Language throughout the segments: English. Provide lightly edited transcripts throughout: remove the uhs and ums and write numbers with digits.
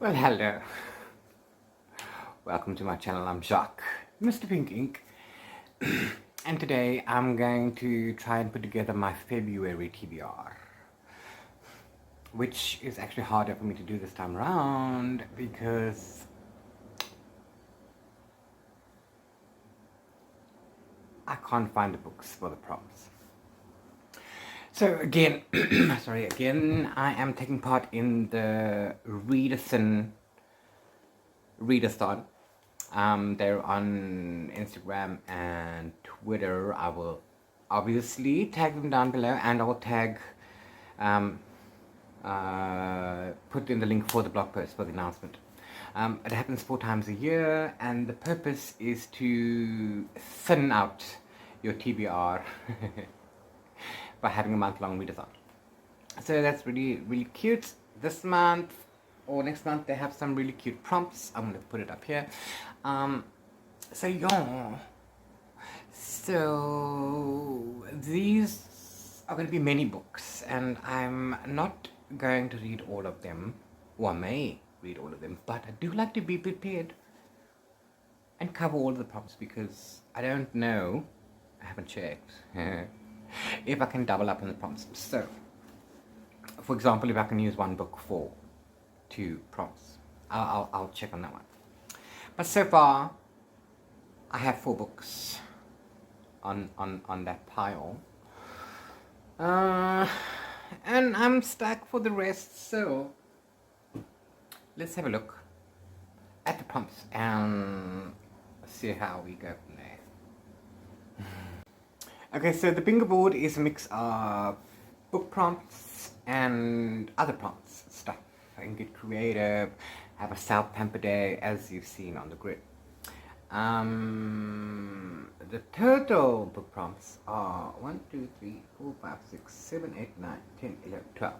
Well, hello. Welcome to my channel. I'm Jacques, Mr. Pink Ink. And today I'm going to try and put together my February TBR, which is actually harder for me to do this time around because I can't find the books for the prompts. So again, I am taking part in the Readathin Readathon. They're on Instagram and Twitter. I will obviously tag them down below, and I will tag put in the link for the blog post for the announcement. It happens 4 times a year, and the purpose is to thin out your TBR by having a month-long readathon. So that's really cute. This month or next month they have some really cute prompts. I'm going to put it up here. So these are going to be many books, and I'm not going to read all of them, or I may read all of them, but I do like to be prepared and cover all of the prompts because I don't know, I haven't checked, if I can double up on the prompts. So, for example, if I can use one book for 2 prompts, I'll check on that one. But so far, I have 4 books on that pile, and I'm stuck for the rest. So let's have a look at the prompts and see how we go from there. Okay, so the bingo board is a mix of book prompts and other prompts stuff. I can get creative, have a self-pamper day, as you've seen on the grid. The total book prompts are 1, 2, 3, 4, 5, 6, 7, 8, 9, 10, 11, 12.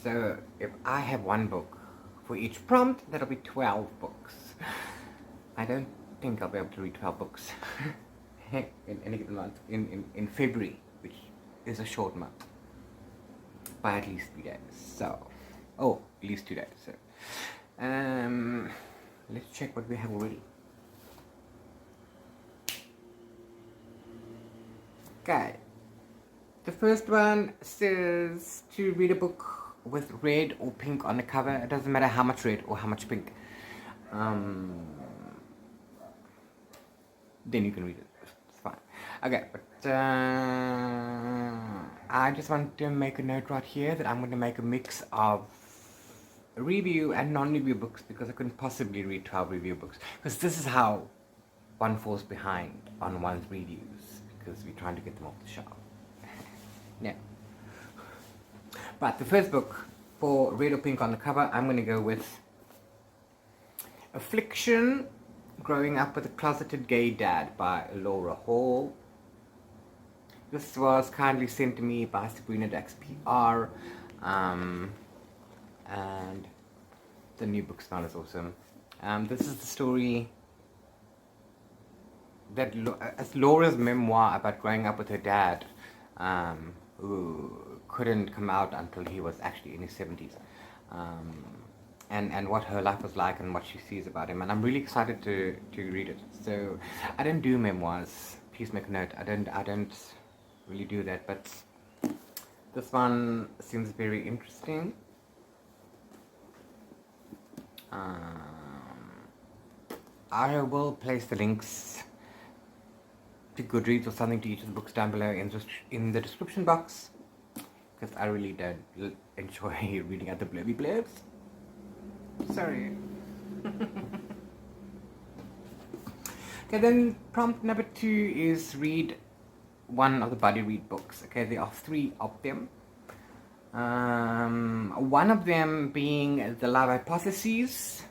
So if I have 1 book for each prompt, that'll be 12 books. I don't think I'll be able to read 12 books in any given month, in February, which is a short month, by at least 3 days. So, at least 2 days. So, let's check what we have already. Okay, the first one says to read a book with red or pink on the cover. It doesn't matter how much red or how much pink. Then you can read it. It's fine. Okay, but I just want to make a note right here that I'm going to make a mix of review and non-review books, because I couldn't possibly read 12 review books, because this is how one falls behind on one's reviews, because we're trying to get them off the shelf. Yeah. But the first book for red or pink on the cover, I'm going to go with Affliction, Growing Up with a Closeted Gay Dad by Laura Hall. This was kindly sent to me by Sabrina Dax PR, and the new book smell is awesome. This is the story that it's Laura's memoir about growing up with her dad, who couldn't come out until he was actually in his 70s, and what her life was like and what she sees about him. And I'm really excited to read it. So I don't do memoirs, please make a note. I don't really do that, but this one seems very interesting. I will place the links to Goodreads or something to each of the books down below in the description box, because I really don't enjoy reading out the blurby blurbs. Sorry. Okay, then prompt number 2 is read one of the buddy read books. Okay, there are 3 of them. One of them being The Love Hypothesis,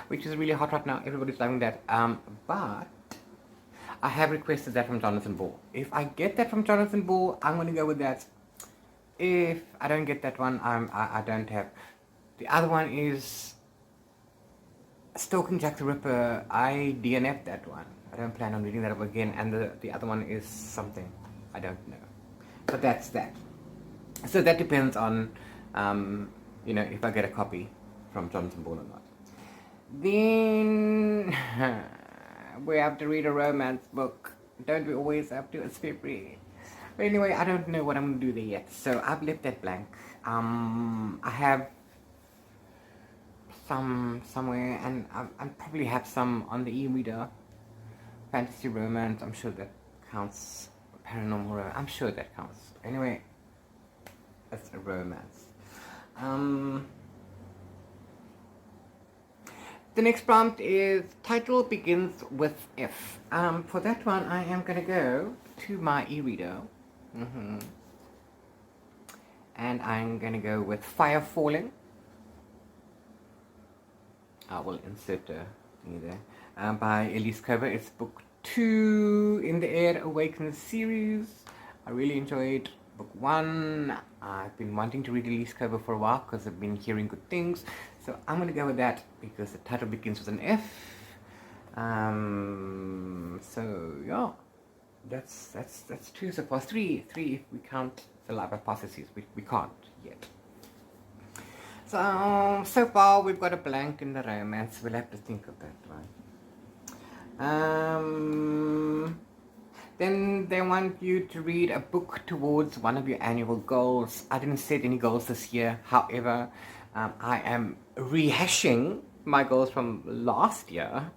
which is really hot right now. Everybody's loving that. But I have requested that from Jonathan Ball. If I get that from Jonathan Ball, I'm going to go with that. If I don't get that one, I don't have. The other one is Stalking Jack the Ripper. I DNF'd that one. I don't plan on reading that up again. And the other one is something I don't know. But that's that. So that depends on, if I get a copy from Jonathan Ball or not. Then we have to read a romance book. Don't we always have to? It's February. But anyway, I don't know what I'm going to do there yet. So I've left that blank. I have some somewhere, and I probably have some on the e-reader. Fantasy romance, I'm sure that counts. Paranormal romance, I'm sure that counts. Anyway, it's a romance. The next prompt is title begins with F. For that one, I am going to go to my e-reader. And I'm going to go with Fire Falling. I will insert a thingy there. By Elise Cover. It's book 2 in the Air Awakens series. I really enjoyed book 1. I've been wanting to read Elise Cover for a while because I've been hearing good things. So I'm going to go with that because the title begins with an F. So yeah, that's 2 so far. 3 if we count the live hypotheses. We can't yet. So far we've got a blank in the romance. We'll have to think of that one. Then they want you to read a book towards one of your annual goals. I didn't set any goals this year. However, I am rehashing my goals from last year.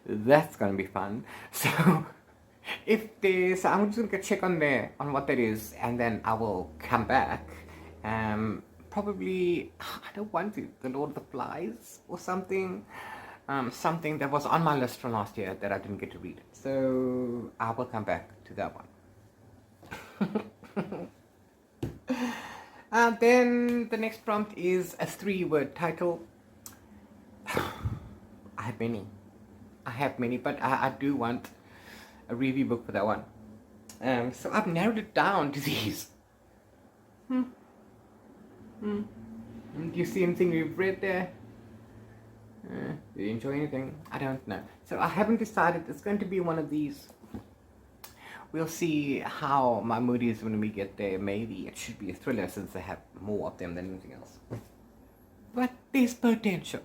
That's going to be fun. So I'm just going to check on what that is, and then I will come back. Probably, I don't want to, The Lord of the Flies or something. Something that was on my list from last year that I didn't get to read. So I will come back to that one. Then the next prompt is a 3-word title. I have many, but I do want a review book for that one. So I've narrowed it down to these. Do you see anything you've read there? Do you enjoy anything? I don't know. So I haven't decided. It's going to be one of these. We'll see how my mood is when we get there. Maybe it should be a thriller since I have more of them than anything else. But there's potential.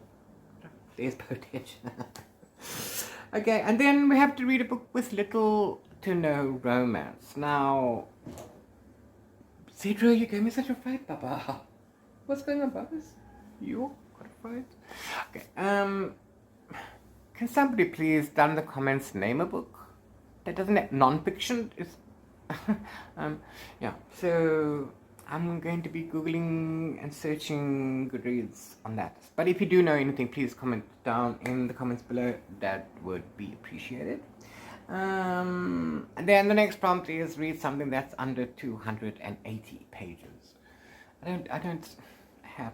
Okay, and then we have to read a book with little to no romance. Now, Cedra, you gave me such a fright, Papa. What's going on, Bubbles? You got a fright? Okay, can somebody please down in the comments name a book that doesn't have non-fiction? Is yeah, so I'm going to be googling and searching Goodreads on that. But if you do know anything, please comment down in the comments below. That would be appreciated. And then the next prompt is read something that's under 280 pages. I don't have.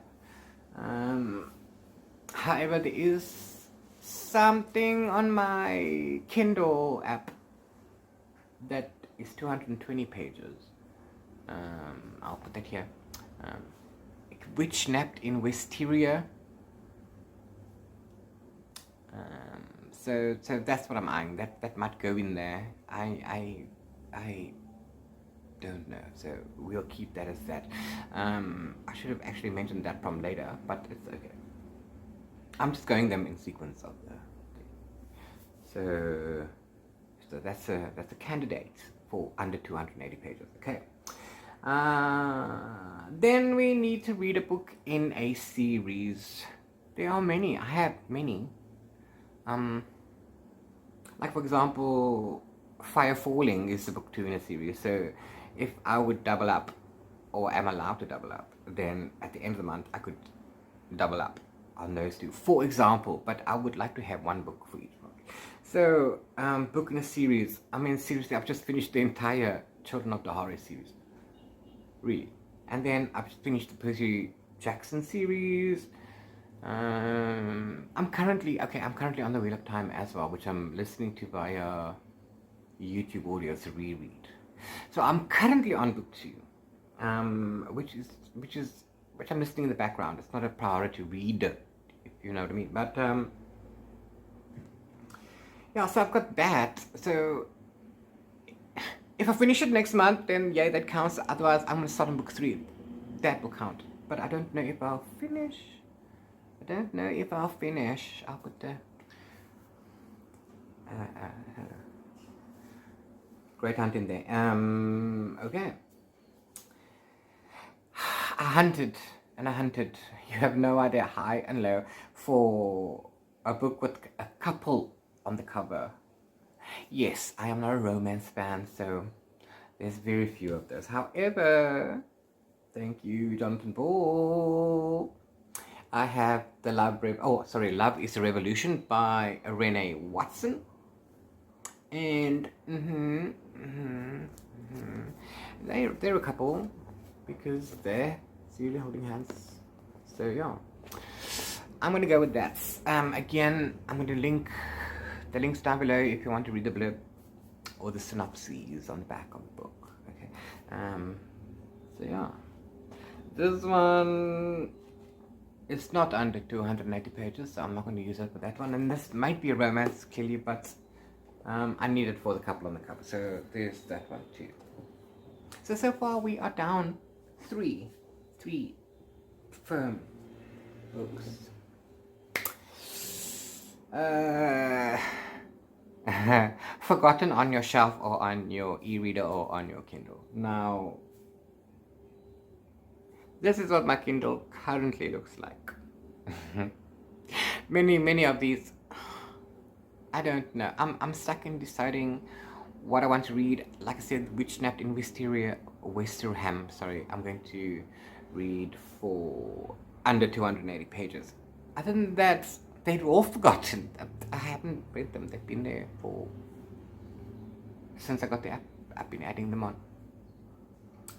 However, there is something on my Kindle app that is 220 pages. I'll put that here. Witch Napped in Wisteria. So that's what I'm eyeing. That might go in there. I don't know. So we'll keep that as that. I should have actually mentioned that from later, but it's okay. I'm just going them in sequence of the thing. So that's a candidate for under 280 pages. Okay. Then we need to read a book in a series. There are many. I have many. Like for example, Fire Falling is the book 2 in a series. So if I would double up, or am allowed to double up, then at the end of the month I could double up on those 2, for example. But I would like to have one book for each month. So book in a series. I mean, seriously, I've just finished the entire Children of the Horror series. Really. And then I've finished the Percy Jackson series. I'm currently on the Wheel of Time as well, which I'm listening to via YouTube audio as a reread. So I'm currently on book 2, which I'm listening in the background. It's not a priority read, if you know what I mean. But yeah, so I've got that. So if I finish it next month, then yeah, that counts. Otherwise, I'm going to start on book 3. That will count. But I don't know if I'll finish. I don't know if I'll finish. I'll put the Great Hunt in there. Okay. I hunted and I hunted. You have no idea, high and low, for a book with a couple on the cover. Yes, I am not a romance fan, so there's very few of those. However, thank you, Jonathan Ball. I have the Love is a Revolution by Renee Watson. And they're a couple because they're seriously holding hands. So yeah, I'm gonna go with that. Again, I'm gonna link the links down below if you want to read the blurb or the synopses on the back of the book. Okay. So yeah, this one is not under 280 pages, so I'm not going to use it for that one. And this might be a romance, clearly, but I need it for the couple on the cover. So there's that one too. So far we are down three firm books. Forgotten on your shelf or on your e-reader or on your Kindle. Now, this is what my Kindle currently looks like. Many of these, I don't know. I'm stuck in deciding what I want to read. Like I said, Witch Napped in Westerham. Sorry, I'm going to read for under 280 pages. Other than that, they're all forgotten. I haven't read them. They've been there since I got the app. I've been adding them on.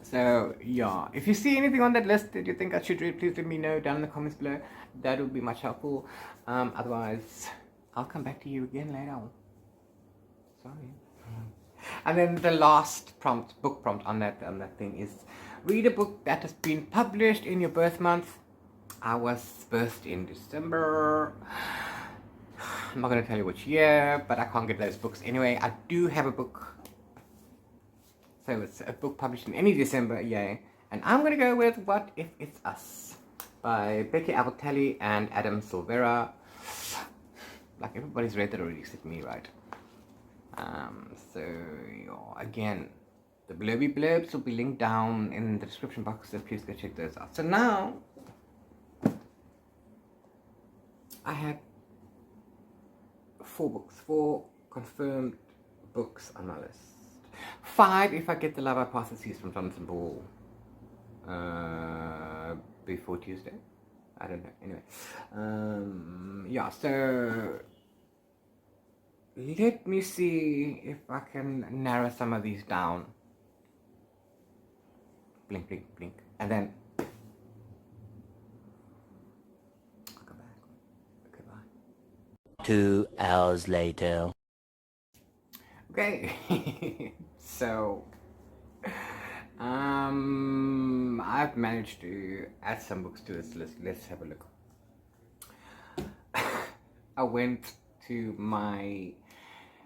So yeah, if you see anything on that list that you think I should read, please let me know down in the comments below. That would be much helpful. Otherwise, I'll come back to you again later on. Sorry. And then the last book prompt on that thing is, read a book that has been published in your birth month. I was birthed in December. I'm not going to tell you which year, but I can't get those books anyway. I do have a book. So it's a book published in any December, yay. And I'm going to go with What If It's Us by Becky Albertelli and Adam Silvera. Like, everybody's read that already except me, right? So, yeah, again, the blurbs will be linked down in the description box, so please go check those out. So now, I have 4 confirmed books on my list. 5 if I get the Love Hypothesis from Jonathan Ball before Tuesday. I don't know. Anyway, yeah. So let me see if I can narrow some of these down. Blink, blink, blink, and then I'll come back. Okay, bye. 2 hours later. Okay, so I've managed to add some books to this list. Let's have a look. I went to my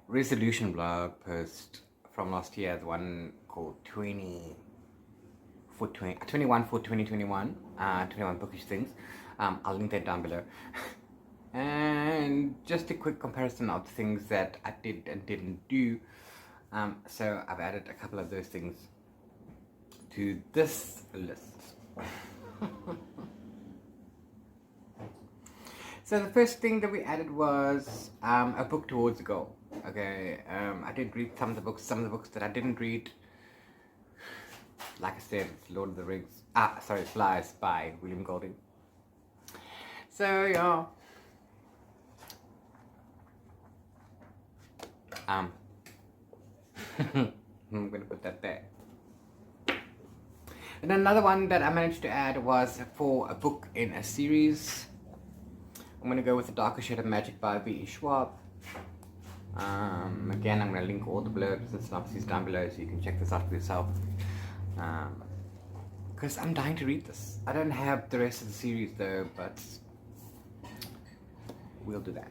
resolution blog post from last year, the one called 21 for 2021, 21 bookish things. I'll link that down below. And just a quick comparison of things that I did and didn't do. So I've added a couple of those things to this list. So the first thing that we added was a book towards a goal. Okay, I did read some of the books that I didn't read. Like I said, it's Lord of the Rings. Flies by William Golding. So yeah. I'm gonna put that there. And another one that I managed to add was for a book in a series. I'm gonna go with The Darker Shade of Magic by B.E. Schwab. Again, I'm gonna link all the blurbs and synopses down below so you can check this out for yourself. Because I'm dying to read this. I don't have the rest of the series though, but we'll do that.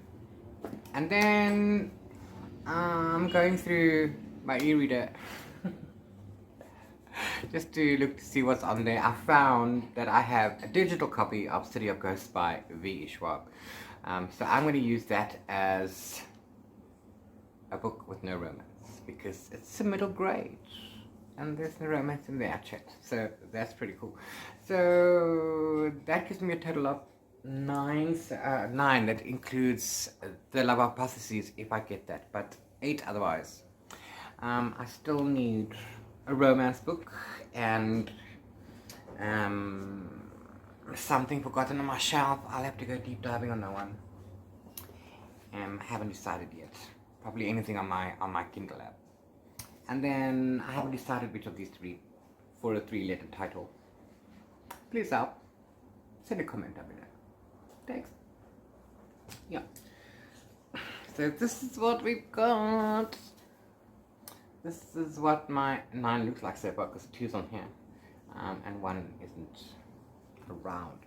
And then I'm going through my e-reader just to look to see what's on there. I found that I have a digital copy of City of Ghosts by V. Schwab. So I'm going to use that as a book with no romance, because it's a middle grade and there's no romance in there, chat. So that's pretty cool. So that gives me a total of 9. That includes the love hypotheses if I get that, but 8 otherwise. I still need a romance book and something forgotten on my shelf. I'll have to go deep diving on that one. I haven't decided yet. Probably anything on my Kindle app. And then I haven't decided which of these to read for a 3-letter title. Please help. Send a comment down below. Thanks. Yeah. So this is what we've got. This is what my 9 looks like so far, because 2's on here. And 1 isn't around.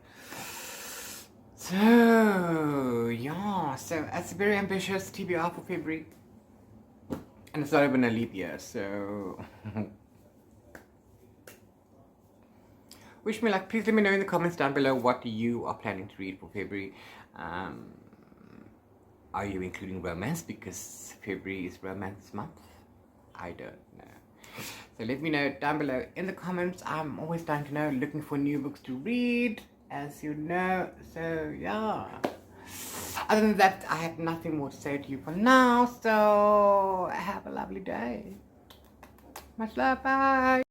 So, yeah. So, it's a very ambitious TBR for February. And it's not even a leap year, so... Wish me luck. Please let me know in the comments down below what you are planning to read for February. Are you including romance, because February is romance month? I don't know. So let me know down below in the comments. I'm always dying to know, looking for new books to read, as you know. So yeah. Other than that, I have nothing more to say to you for now. So have a lovely day. Much love. Bye.